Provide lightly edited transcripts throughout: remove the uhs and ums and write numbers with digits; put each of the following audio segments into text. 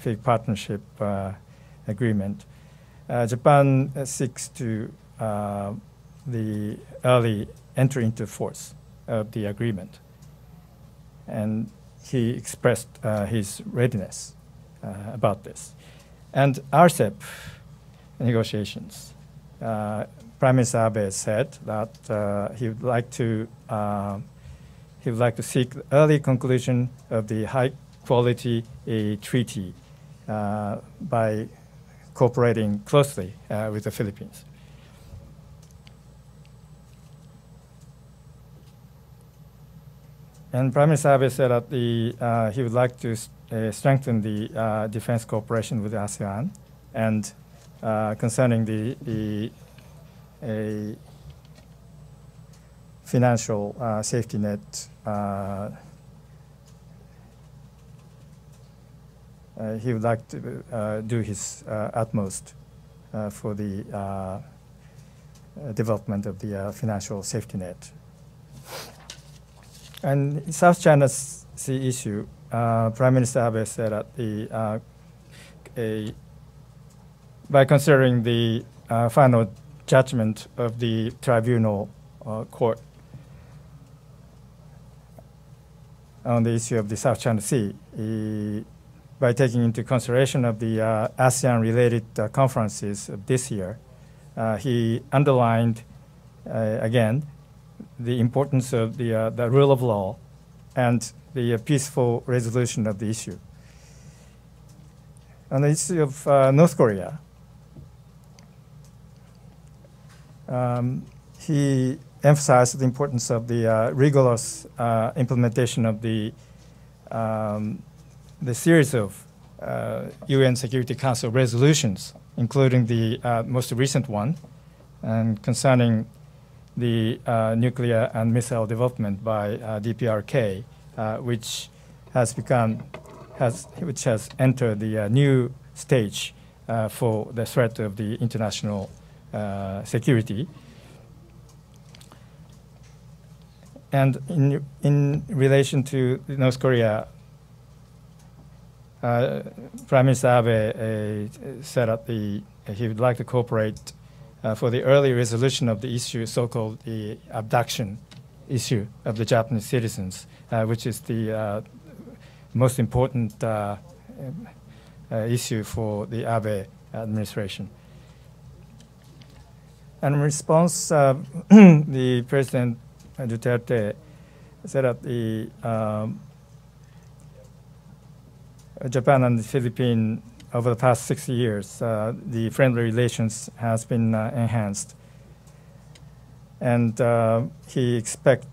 Trans-Pacific Partnership Agreement. Japan seeks to the early entry into force of the agreement, and he expressed his readiness about this. And RCEP negotiations. Prime Minister Abe said that he would like to seek early conclusion of the high-quality treaty by cooperating closely with the Philippines. And Prime Minister Abe said that he would like to strengthen the defense cooperation with ASEAN, and concerning the financial safety net, he would like to do his utmost for the development of the financial safety net. And South China Sea issue, Prime Minister Abe said that by considering the final judgment of the tribunal court on the issue of the South China Sea, by taking into consideration of the ASEAN-related conferences of this year, he underlined again the importance of the rule of law and the peaceful resolution of the issue. On the issue of North Korea, he emphasized the importance of the rigorous implementation of the series of UN Security Council resolutions, including the most recent one, and concerning the nuclear and missile development by DPRK, which has entered the new stage for the threat of the international security. And in relation to North Korea, Prime Minister Abe said that he would like to cooperate for the early resolution of the issue, so-called the abduction issue of the Japanese citizens, which is the most important issue for the Abe administration. And in response, the President Duterte said that Japan and the Philippines, over the past 6 years, the friendly relations has been enhanced. And he said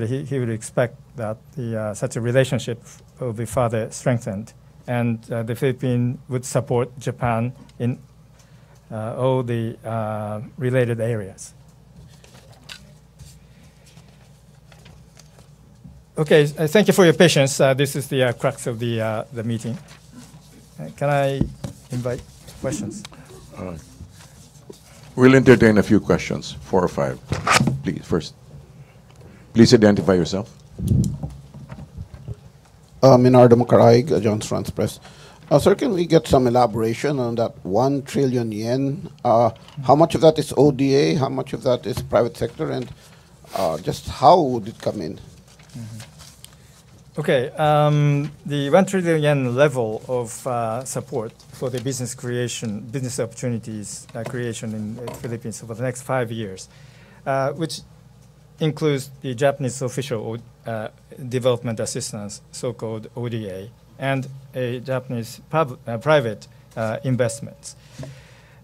he would expect that such a relationship will be further strengthened, and the Philippines would support Japan in all the related areas. Okay, thank you for your patience. This is the crux of the meeting. Can I invite questions? We'll entertain a few questions, 4 or 5. Please, first. Please identify yourself. Minardo Macaraig, Jones France Press. Sir, can we get some elaboration on that 1 trillion yen? How much of that is ODA? How much of that is private sector? And just how would it come in? Okay, the 1 trillion yen level of support for the business opportunities creation in the Philippines over the next 5 years, which includes the Japanese official development assistance, so-called ODA, and a Japanese private investments.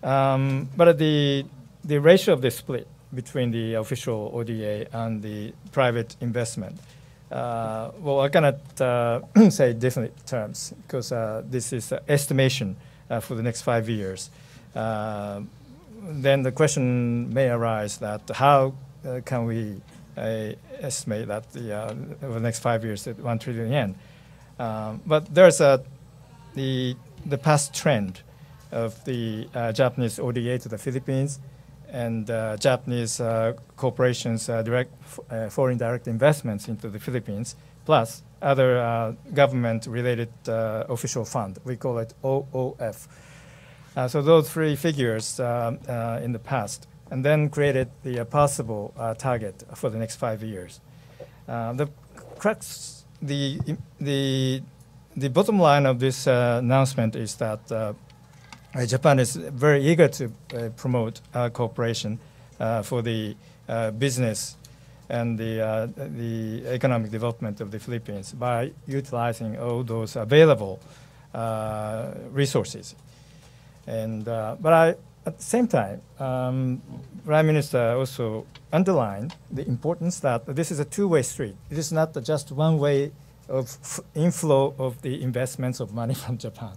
But the ratio of the split between the official ODA and the private investment, well, I cannot say definite terms because this is an estimation for the next 5 years. Then the question may arise that how can we estimate that over the next 5 years at 1 trillion yen? But there's the past trend of the Japanese ODA to the Philippines and Japanese corporations' foreign direct investments into the Philippines, plus other government-related official fund. We call it OOF. So those three figures in the past, and then created the possible target for the next 5 years. The crux, the bottom line of this announcement is that Japan is very eager to promote cooperation for the business and the economic development of the Philippines by utilizing all those available resources. And at the same time, Prime Minister also underlined the importance that this is a two-way street. It is not just one way of inflow of the investments of money from Japan,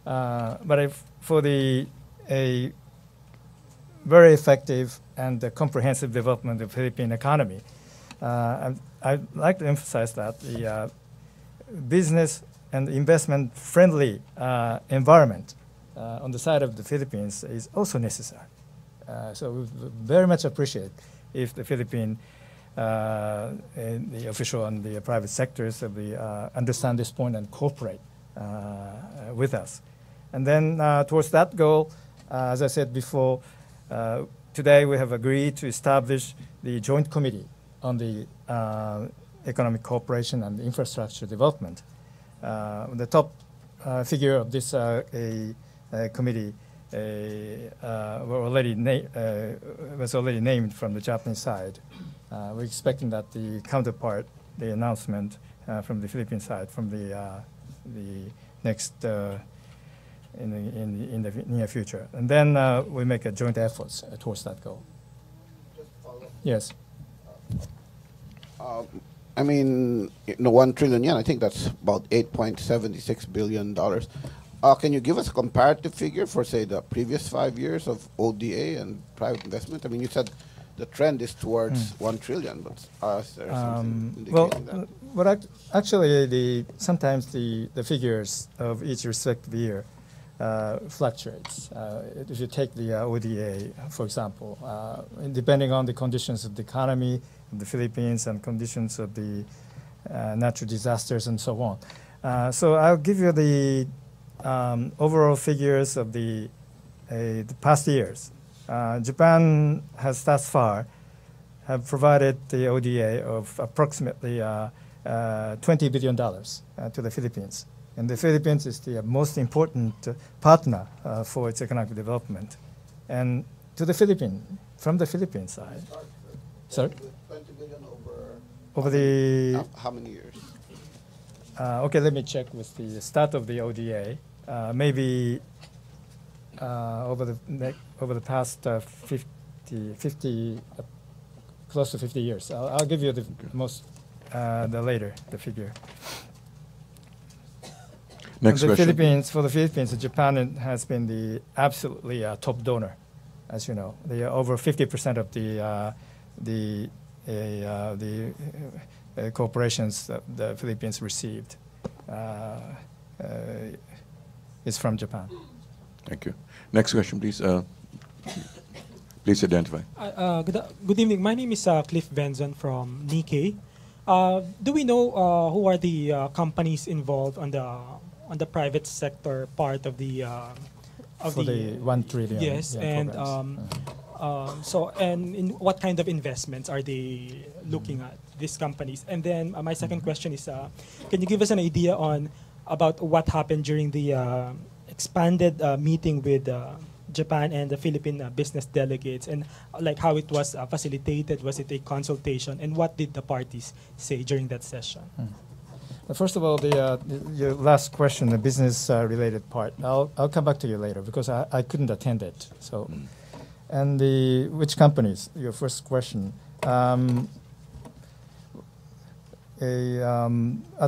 but for a very effective and comprehensive development of the Philippine economy. I'd like to emphasize that the business and investment-friendly environment on the side of the Philippines is also necessary. So we very much appreciate if the Philippine, the official and the private sectors of the understand this point and cooperate with us. And then towards that goal, as I said before, today we have agreed to establish the joint committee on the economic cooperation and infrastructure development. The top figure of this committee was already named from the Japanese side. We're expecting that the counterpart, the announcement from the Philippine side, from the next in the near future, and then we make a joint efforts towards that goal. Just follow up. Yes. I mean, 1 trillion yen, I think that's about $8.76 billion. Can you give us a comparative figure for, say, the previous 5 years of ODA and private investment? I mean, you said the trend is towards 1 trillion, but is there something indicating that? Well, actually, sometimes the figures of each respective year fluctuates. If you take the ODA, for example, depending on the conditions of the economy of the Philippines and conditions of the natural disasters and so on. So I'll give you the overall figures of the past years. Japan has thus far have provided the ODA of approximately $20 billion to the Philippines. And the Philippines is the most important partner for its economic development. And to the Philippines, from the Philippine side. Sorry? 20 billion over the... How many years? Okay, let me check with the start of the ODA. Maybe over the past 50 close to 50 years. I'll give you the figure. Next question. For the Philippines, Japan has been the absolutely top donor, as you know. Over 50% of the corporations that the Philippines received is from Japan. Thank you. Next question, please. Please identify. Good evening. My name is Cliff Benzon from Nikkei. Do we know who are the companies involved on the private sector part of the for the 1 trillion? Yes, and and in what kind of investments are they looking at, these companies? And then my second question is, can you give us an idea about what happened during the expanded meeting with Japan and the Philippine business delegates, and like how it was facilitated? Was it a consultation, and what did the parties say during that session? First of all, your last question, the business-related part, I'll come back to you later because I couldn't attend it. So, and which companies? Your first question. At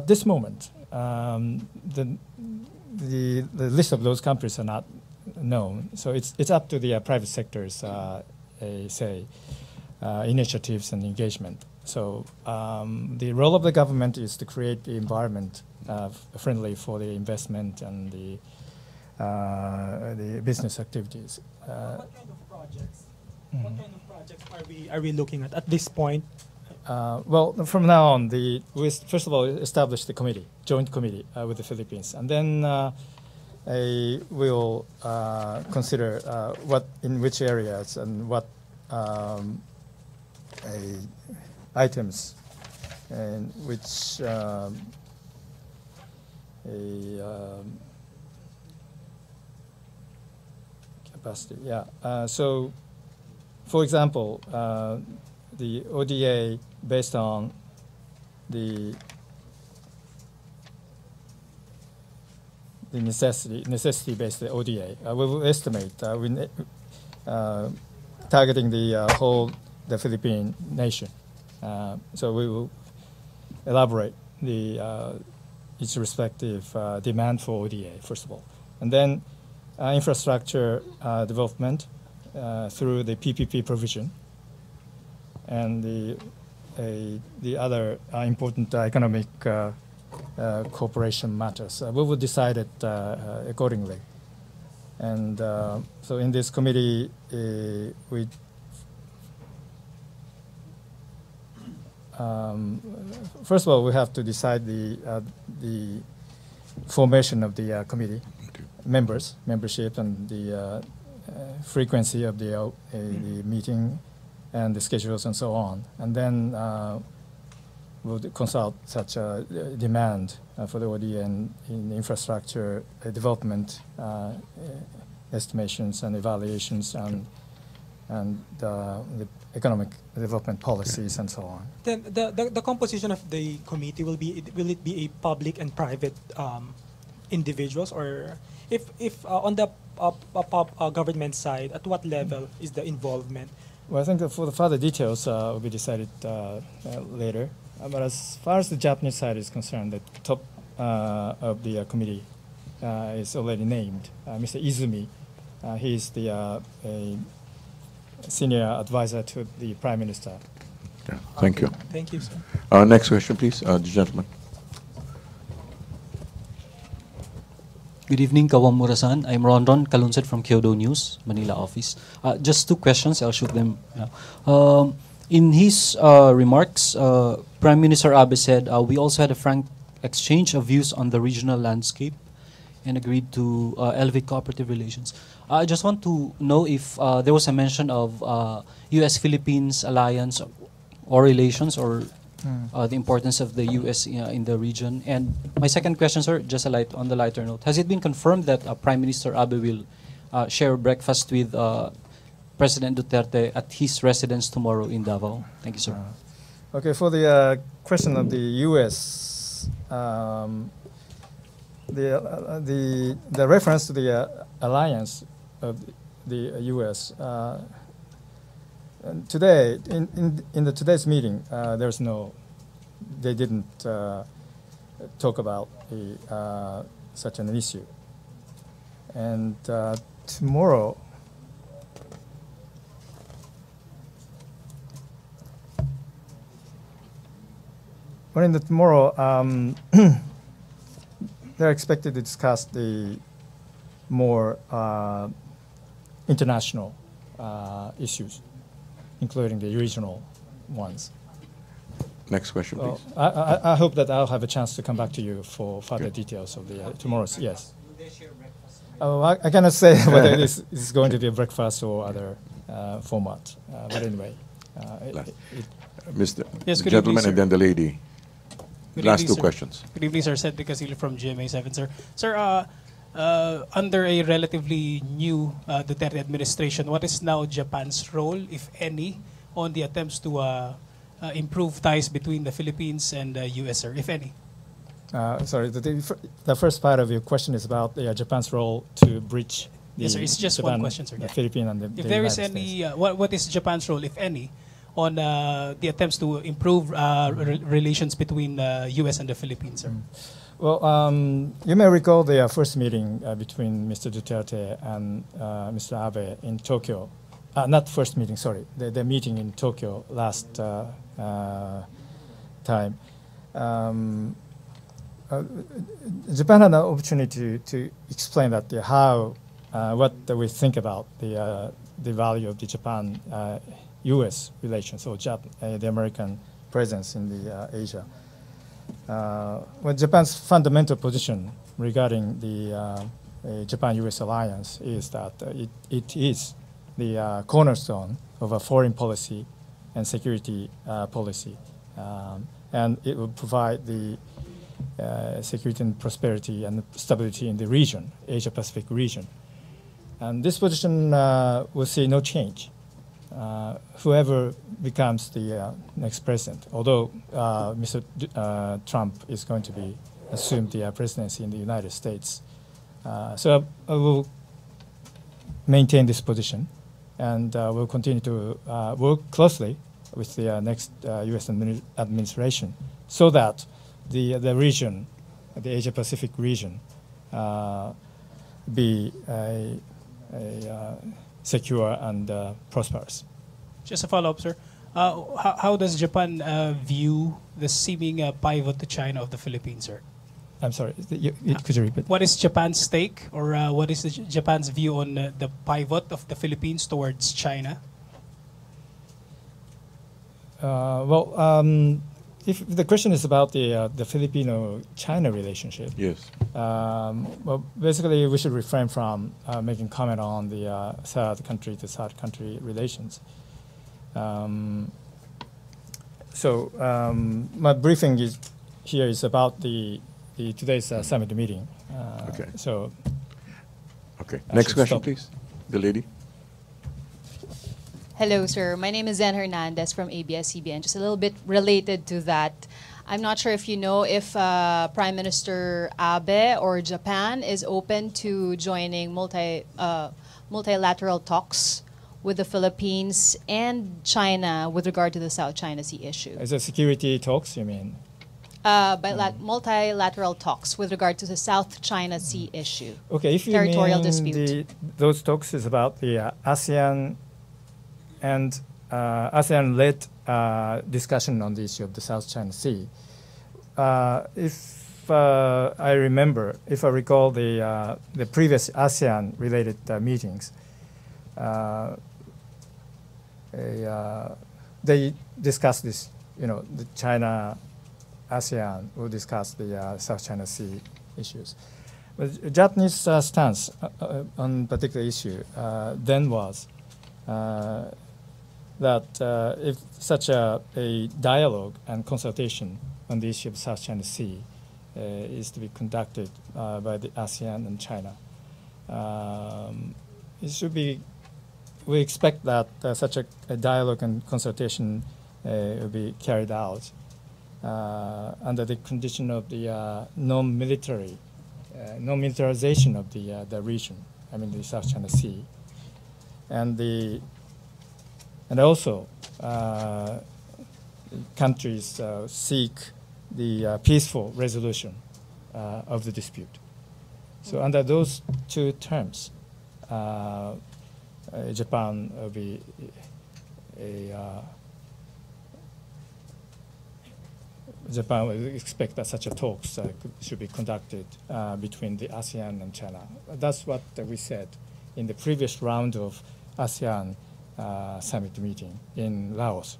this moment, the list of those companies are not known. So it's up to the private sector's initiatives and engagement. So the role of the government is to create the environment friendly for the investment and the business activities. What kind of projects? What kind of projects are we looking at this point? well, from now on, we first of all established the committee, joint committee with the Philippines, and then we'll consider in which areas and what items and which capacity. Yeah. So, for example, the ODA based on the necessity-based ODA. We will estimate targeting the Philippine nation. So we will elaborate its respective demand for ODA first of all, and then infrastructure development through the PPP provision, and the other important economic cooperation matters. We will decide it accordingly. And so in this committee, we first of all, we have to decide the formation of the committee, membership, and the frequency of the meeting, and the schedules and so on. And then we'll consult such a demand for the ODA and in infrastructure development estimations and evaluations and the economic development policies and so on. Then the composition of the committee will it be a public and private individuals, or if on the government side, at what level is the involvement? Well, I think that for the further details will be decided later. But as far as the Japanese side is concerned, the top of the committee is already named, Mr. Izumi. He is the a senior advisor to the Prime Minister. Yeah, thank you. Thank you, sir. Next question, please, the gentleman. Good evening, Kawamura-san. I'm Rondon Kalunset from Kyodo News, Manila office. Just two questions. I'll shoot them. In his remarks, Prime Minister Abe said, we also had a frank exchange of views on the regional landscape and agreed to elevate cooperative relations. I just want to know if there was a mention of U.S.-Philippines alliance or relations, or the importance of the U.S. in the region. And my second question, sir, just on the lighter note, has it been confirmed that Prime Minister Abe will share breakfast with President Duterte at his residence tomorrow in Davao? Thank you, sir. Okay, for the question of the U.S., the reference to the alliance of the U.S. Today, in today's meeting, they didn't talk about such an issue. And tomorrow, they're expected to discuss the more international issues, including the regional ones. Next question, please. I hope that I'll have a chance to come back to you for further details of the tomorrow's. Yes. Oh, I cannot say whether this is going to be a breakfast or other format. But anyway, Mr. Yes, the good gentleman evening, and then the lady. Good Last evening, two sir. questions. Good evening, sir. Seth Casillo from GMA7, sir. Sir, under a relatively new Duterte administration, what is now Japan's role, if any, on the attempts to improve ties between the Philippines and the U.S., sir, if any? Sorry, the first part of your question is about Japan's role to bridge the Yes, sir. It's just Japan, one question, sir. the Yeah. Philippines and the If there is United any, States. what is Japan's role, if any, on the attempts to improve relations between the U.S. and the Philippines, sir? Well, you may recall the first meeting between Mr. Duterte and Mr. Abe in Tokyo. Not first meeting, sorry. The meeting in Tokyo last time. Japan had an opportunity to explain that what we think about the value of the Japan-U.S. relations, or the American presence in the Asia. Well, Japan's fundamental position regarding the Japan-U.S. alliance is that it is the cornerstone of a foreign policy and security policy, and it will provide the security and prosperity and stability in the region, Asia-Pacific region. And this position will see no change. Whoever becomes the next president, although Mr. Trump is going to be assumed the presidency in the United States. So I will maintain this position, and we'll continue to work closely with the next U.S. administration so that the region, the Asia-Pacific region, be secure and prosperous. Just a follow-up, sir. How does Japan view the seeming pivot to China of the Philippines, sir? I'm sorry, could you repeat? What is Japan's take, or what is Japan's view on the pivot of the Philippines towards China? If the question is about the Filipino-China relationship, Yes. well, basically we should refrain from making comment on the third country to third country relations. My briefing here is about the today's summit meeting. Okay. So. Okay. I Next should question, stop. please. The lady. Hello, sir. My name is Zen Hernandez from ABS-CBN. Just a little bit related to that. I'm not sure if you know if Prime Minister Abe or Japan is open to joining multilateral talks with the Philippines and China with regard to the South China Sea issue. Is it security talks, you mean? Multilateral talks with regard to the South China Sea issue. Okay, if you Territorial mean dispute. those talks is about the ASEAN and ASEAN-led discussion on the issue of the South China Sea. If I recall the previous ASEAN-related meetings, they discussed this. The China, ASEAN will discuss the South China Sea issues. But the Japanese stance on particular issue then was that if such a dialogue and consultation on the issue of South China Sea is to be conducted by the ASEAN and China, it should be. We expect that such a dialogue and consultation will be carried out under the condition of the non-militarization of the region. I mean the South China Sea, and also countries seek the peaceful resolution of the dispute. So under those two terms, Japan will be Japan will expect that such a talks should be conducted between the ASEAN and China. That's what we said in the previous round of ASEAN summit meeting in Laos.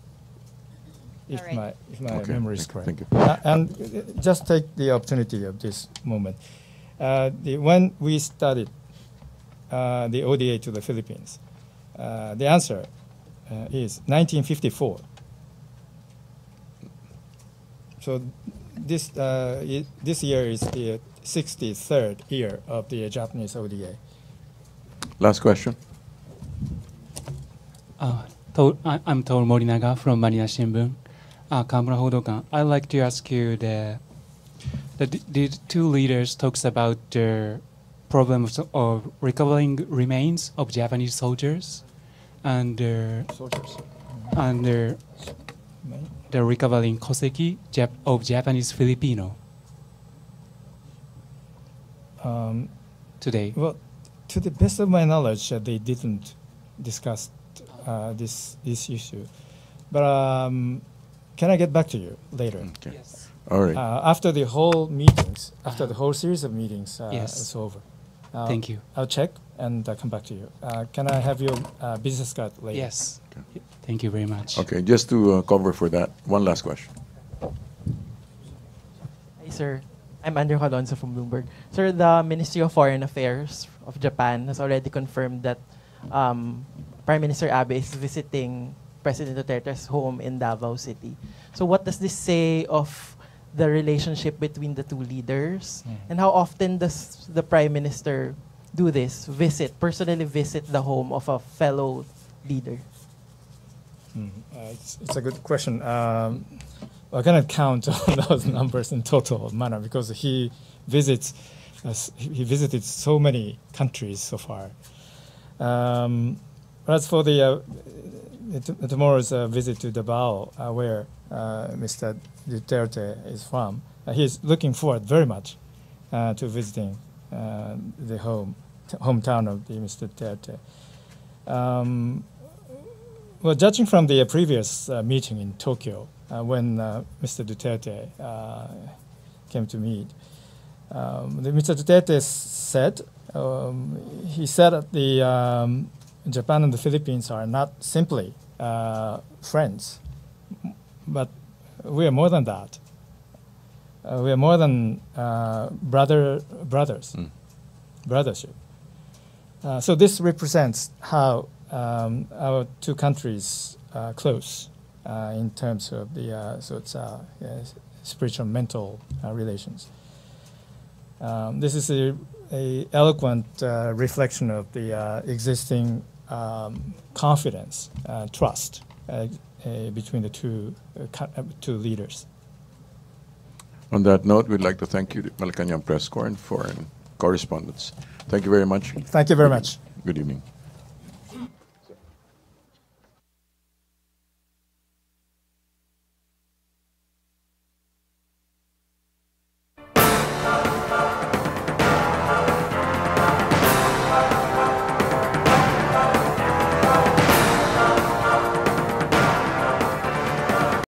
If All right. my Okay, memory is correct. thank you. And just take the opportunity of this moment. When we studied the ODA to the Philippines, the answer is 1954. So this year is the 63rd year of the Japanese ODA. Last question. I'm Toru Morinaga from Manila Shimbun. Kawamura Hodokan, I'd like to ask you the two leaders talks about the problems of recovering remains of Japanese soldiers and the recovering koseki of Japanese Filipino today. Well, to the best of my knowledge, they didn't discuss this issue. But can I get back to you later? Okay. Yes. All right. After the whole meetings, after the whole series of meetings Yes. is over. Thank you. I'll check and come back to you. Can I have your business card later? Yes. Thank you very much. Okay, just to cover for that, one last question. Hi, sir. I'm Andrew Alonso from Bloomberg. Sir, the Ministry of Foreign Affairs of Japan has already confirmed that Prime Minister Abe is visiting President Duterte's home in Davao City. So what does this say of the relationship between the two leaders? And how often does the Prime Minister do this, personally visit the home of a fellow leader? It's a good question. I cannot count all those numbers in total manner because he visited so many countries so far. As for the tomorrow's visit to Davao, where Mr. Duterte is from, he's looking forward very much to visiting the hometown of the Mr. Duterte. Well, judging from the previous meeting in Tokyo, when Mr. Duterte came to meet, Mr. Duterte said, he said that the Japan and the Philippines are not simply friends, but we are more than that. We are more than brothers, brothership. So this represents how our two countries are close in terms of the spiritual mental relations. This is a eloquent reflection of the existing confidence, trust between the two leaders. On that note, we'd like to thank you, the Malacanang Press Corps, and foreign correspondents. Thank you very much. Thank you very much. Good evening.